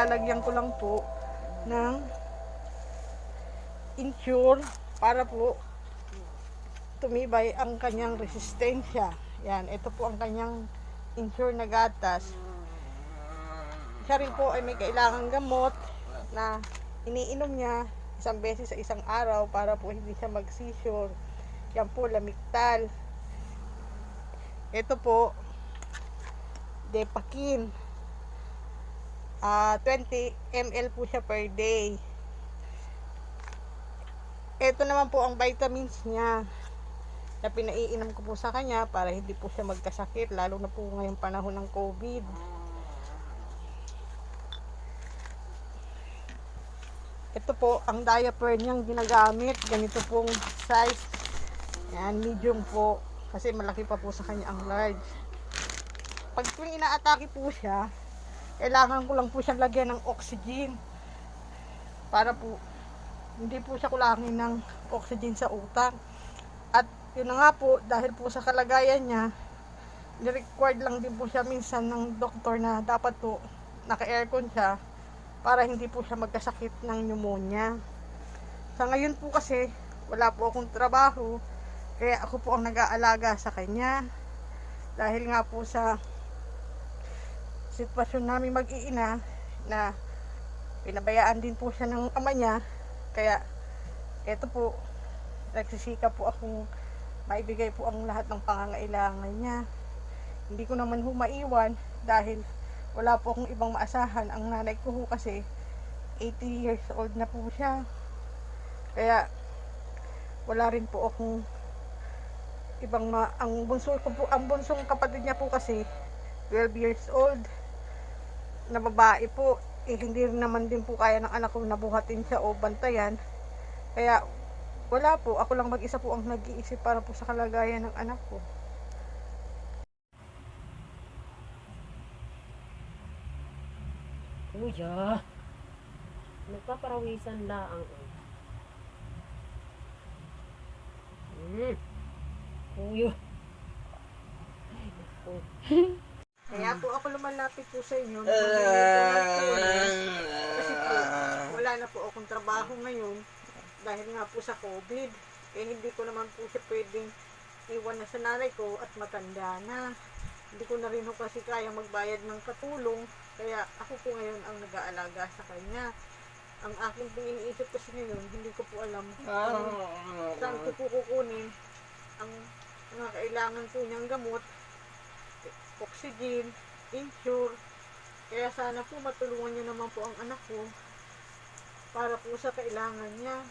Nilalagyan ko lang po ng Ensure para po tumibay ang kanyang resistensya. Yan, ito po ang kanyang Ensure na gatas. Siya rin po ay may kailangang gamot na iniinom niya isang beses sa isang araw para po hindi siya mag-seizure. Yan po, Lamictal. Ito po, Depakin. 20 ml po siya per day. Ito naman po ang vitamins niya na pinaiinom ko po sa kanya para hindi po siya magkasakit, lalo na po ngayong panahon ng COVID. Ito po ang diaper niyang ginagamit, ganito pong size. Yan, medium po kasi malaki pa po sa kanya ang large. Pag tuwing inaatake po siya, kailangan ko lang po siyang lagyan ng oxygen para po hindi po siya kulangin ng oxygen sa utak. At yun na nga po, dahil po sa kalagayan niya, ni-required lang din po siya minsan ng doktor na dapat po naka-aircon siya para hindi po siya magkasakit ng pneumonia. Sa ngayon po kasi, wala po akong trabaho, kaya ako po ang nag-aalaga sa kanya. Dahil nga po sa sitwasyon namin mag-iina na pinabayaan din po siya ng ama niya, kaya eto po, nagsisikap po akong maibigay po ang lahat ng pangangailangan niya. Hindi ko naman ho maiwan dahil wala po akong ibang maasahan. Ang nanay ko ho kasi 80 years old na po siya. Kaya wala rin po akong ibang ang bunsong kapatid niya po kasi 12 years old na babae po. Hindi rin naman din po kaya ng anak ko na buhatin siya o bantayan. Kaya wala po, ako lang mag-isa po ang nag-iisip para po sa kalagayan ng anak ko. Kuya, nagpaparawisan laang. Kuya. Ay, naku. Kaya po ako lumalapit po sa inyo. Kasi po, wala na po akong trabaho ngayon dahil nga po sa COVID. Eh hindi ko naman po siya pwedeng iwan na sa nanay ko at matanda na. Hindi ko na rin ho kasi kayang magbayad ng katulong. Kaya ako po ngayon ang nag-aalaga sa kanya. Ang aking pong iniisip kasi ngayon, hindi ko po alam kung saan ko po kukunin ang mga kailangan po niyang gamot, oxygen, insure. Kaya sana po matulungan niyo naman po ang anak ko para po sa kailangan niya.